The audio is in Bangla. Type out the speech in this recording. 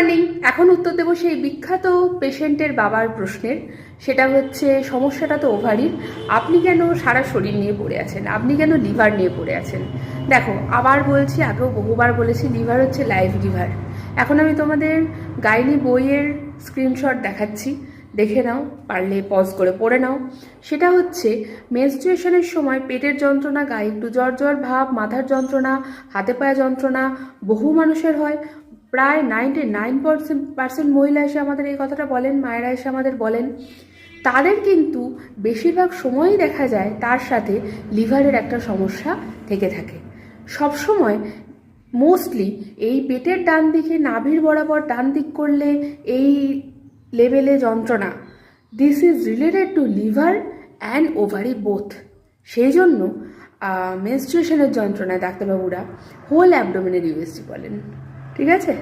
মর্নিং। এখন উত্তর দেবো সেই বিখ্যাত পেশেন্টের বাবার প্রশ্নের। সেটা হচ্ছে, সমস্যাটা তো ওভারির, আপনি কেন সারা শরীর নিয়ে পড়ে আছেন, আপনি কেন লিভার নিয়ে পড়ে আছেন? দেখো, আবার বলছি, আগেও বহুবার বলেছি, লিভার হচ্ছে লাইফ গিভার। এখন আমি তোমাদের গাইনি বইয়ের স্ক্রিনশট দেখাচ্ছি, দেখে নাও, পারলে পজ করে পড়ে নাও। সেটা হচ্ছে, মেনস্ট্রুয়েশনের সময় পেটের যন্ত্রণা, গায়ে একটু জ্বর জ্বর ভাব, মাথার যন্ত্রণা, হাতে পায়ে যন্ত্রণা বহু মানুষের হয়। প্রায় 99% মহিলা এসে আমাদের এই কথাটা বলেন, মায়েরা এসে আমাদের বলেন। তাদের কিন্তু বেশিরভাগ সময়ই দেখা যায় তার সাথে লিভারের একটা সমস্যা থেকে থাকে। সবসময় মোস্টলি এই পেটের ডান দিকে নাভির বরাবর ডান দিক করলে এই লেভেলে যন্ত্রণা, this is related to liver and ovary both. সেই জন্য মেনস্ট্রুয়েশনের যন্ত্রণায় ডাক্তারবাবুরা হোল অ্যাবডোমেনের ইউএসজি বলেন। ঠিক আছে?